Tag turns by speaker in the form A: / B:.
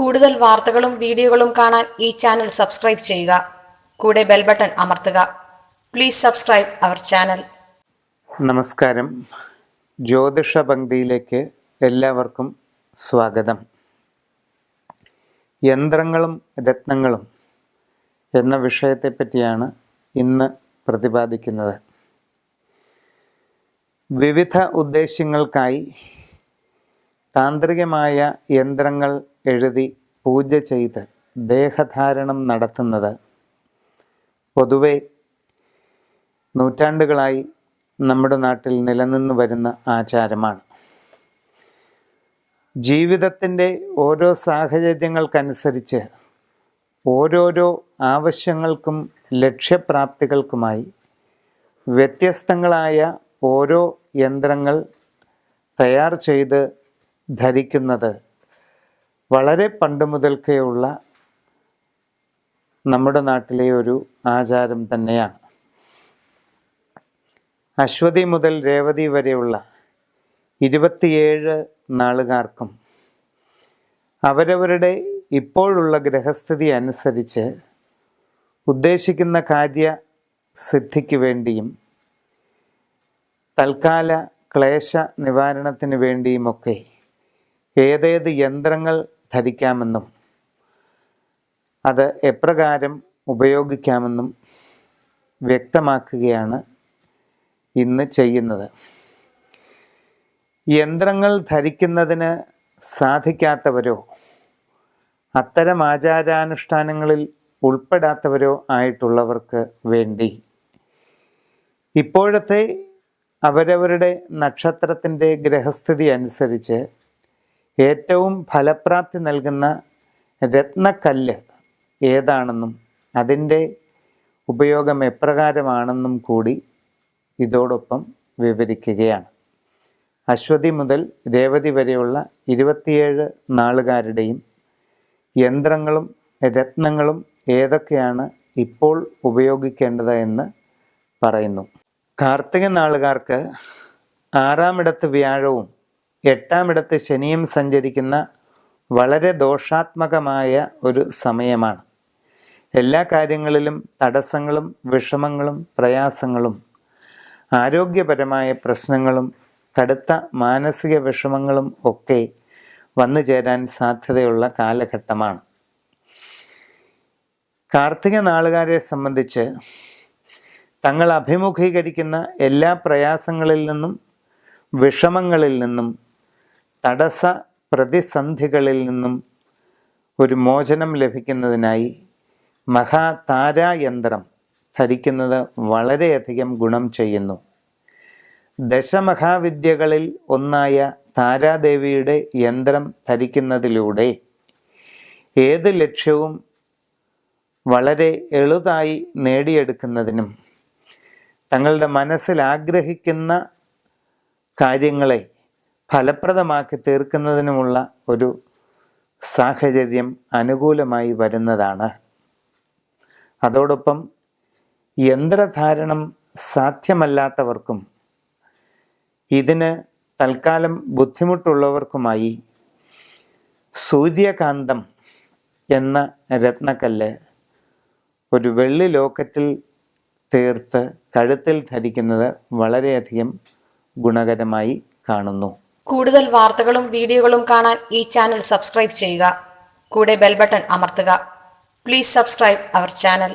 A: കൂടുതൽ വാർത്തകളും വീഡിയോകളും കാണാൻ ഈ ചാനൽ സബ്സ്ക്രൈബ് ചെയ്യുക. കൂടെ ബെൽ ബട്ടൺ അമർത്തുക. Please subscribe our channel.
B: നമസ്കാരം. ജ്യോതിഷ പങ്ക്തിയിലേക്ക് എല്ലാവർക്കും സ്വാഗതം. യന്ത്രങ്ങളും രത്നങ്ങളും എന്ന വിഷയത്തെപ്പറ്റിയാണ് ഇന്ന് പ്രതിപാദിക്കുന്നത്. വിവിധ ഉദ്ദേശ്യങ്ങൾക്കായി താന്ത്രികമായ യന്ത്രങ്ങൾ എഴുതി പൂജ ചെയ്ത് ദേഹധാരണം നടത്തുന്നത് പൊതുവെ നൂറ്റാണ്ടുകളായി നമ്മുടെ നാട്ടിൽ നിലനിന്നു വരുന്ന ആചാരമാണ്. ജീവിതത്തിൻ്റെ ഓരോ സാഹചര്യങ്ങൾക്കനുസരിച്ച് ഓരോരോ ആവശ്യങ്ങൾക്കും ലക്ഷ്യപ്രാപ്തികൾക്കുമായി വ്യത്യസ്തങ്ങളായ ഓരോ യന്ത്രങ്ങൾ തയ്യാർ ചെയ്ത് ധരിക്കുന്നത് വളരെ പണ്ട് മുതൽക്കേയുള്ള നമ്മുടെ നാട്ടിലെ ഒരു ആചാരം തന്നെയാണ്. അശ്വതി മുതൽ രേവതി വരെയുള്ള 27 നാളുകാർക്കും അവരവരുടെ ഇപ്പോഴുള്ള ഗ്രഹസ്ഥിതി അനുസരിച്ച് ഉദ്ദേശിക്കുന്ന കാര്യസിദ്ധിക്ക് വേണ്ടിയും തൽക്കാല ക്ലേശ നിവാരണത്തിന് വേണ്ടിയുമൊക്കെ ഏതേത് യന്ത്രങ്ങൾ ധരിക്കാമെന്നും അത് എപ്രകാരം ഉപയോഗിക്കാമെന്നും വ്യക്തമാക്കുകയാണ് ഇന്ന് ചെയ്യുന്നത്. യന്ത്രങ്ങൾ ധരിക്കുന്നതിന് സാധിക്കാത്തവരോ അത്തരം ആചാരാനുഷ്ഠാനങ്ങളിൽ ഉൾപ്പെടാത്തവരോ ആയിട്ടുള്ളവർക്ക് വേണ്ടി ഇപ്പോഴത്തെ അവരവരുടെ നക്ഷത്രത്തിൻ്റെ ഗ്രഹസ്ഥിതി അനുസരിച്ച് ഏറ്റവും ഫലപ്രാപ്തി നൽകുന്ന രത്നക്കല്ല് ഏതാണെന്നും അതിൻ്റെ ഉപയോഗം എപ്രകാരമാണെന്നും കൂടി ഇതോടൊപ്പം വിവരിക്കുകയാണ്. അശ്വതി മുതൽ രേവതി വരെയുള്ള 27 നാളുകാരുടെയും യന്ത്രങ്ങളും രത്നങ്ങളും ഏതൊക്കെയാണ് ഇപ്പോൾ ഉപയോഗിക്കേണ്ടത് എന്ന് പറയുന്നു. കാർത്തിക നാളുകാർക്ക് 6-ാം ഇടത്ത് വ്യാഴവും 8-ാം ഇടത്ത് ശനിയും സഞ്ചരിക്കുന്ന വളരെ ദോഷാത്മകമായ ഒരു സമയമാണ്. എല്ലാ കാര്യങ്ങളിലും തടസ്സങ്ങളും വിഷമങ്ങളും പ്രയാസങ്ങളും ആരോഗ്യപരമായ പ്രശ്നങ്ങളും കടുത്ത മാനസിക വിഷമങ്ങളും ഒക്കെ വന്നു ചേരാൻ സാധ്യതയുള്ള കാലഘട്ടമാണ്. കാർത്തിക നാളുകാരെ സംബന്ധിച്ച് തങ്ങൾ അഭിമുഖീകരിക്കുന്ന എല്ലാ പ്രയാസങ്ങളിൽ നിന്നും വിഷമങ്ങളിൽ നിന്നും തടസ്സ പ്രതിസന്ധികളിൽ നിന്നും ഒരു മോചനം ലഭിക്കുന്നതിനായി മഹാതാരായന്ത്രം ധരിക്കുന്നത് വളരെയധികം ഗുണം ചെയ്യുന്നു. ദശമഹാവിദ്യകളിൽ ഒന്നായ താരാദേവിയുടെ യന്ത്രം ധരിക്കുന്നതിലൂടെ ഏത് ലക്ഷ്യവും വളരെ എളുതായി നേടിയെടുക്കുന്നതിനും തങ്ങളുടെ മനസ്സിൽ ആഗ്രഹിക്കുന്ന കാര്യങ്ങളെ ഫലപ്രദമാക്കി തീർക്കുന്നതിനുമുള്ള ഒരു സാഹചര്യം അനുകൂലമായി വരുന്നതാണ്. അതോടൊപ്പം യന്ത്രധാരണം സാധ്യമല്ലാത്തവർക്കും ഇതിന് തൽക്കാലം ബുദ്ധിമുട്ടുള്ളവർക്കുമായി സൂര്യകാന്തം എന്ന രത്നക്കല്ല് ഒരു വെള്ളി ലോക്കറ്റിൽ തീർത്ത് കഴുത്തിൽ ധരിക്കുന്നത് വളരെയധികം ഗുണകരമായി കാണുന്നു.
A: കൂടുതൽ വാർത്തകളും വീഡിയോകളും കാണാൻ ഈ ചാനൽ സബ്സ്ക്രൈബ് ചെയ്യുക. കൂടെ ബെൽ ബട്ടൺ അമർത്തുക. Please subscribe our channel.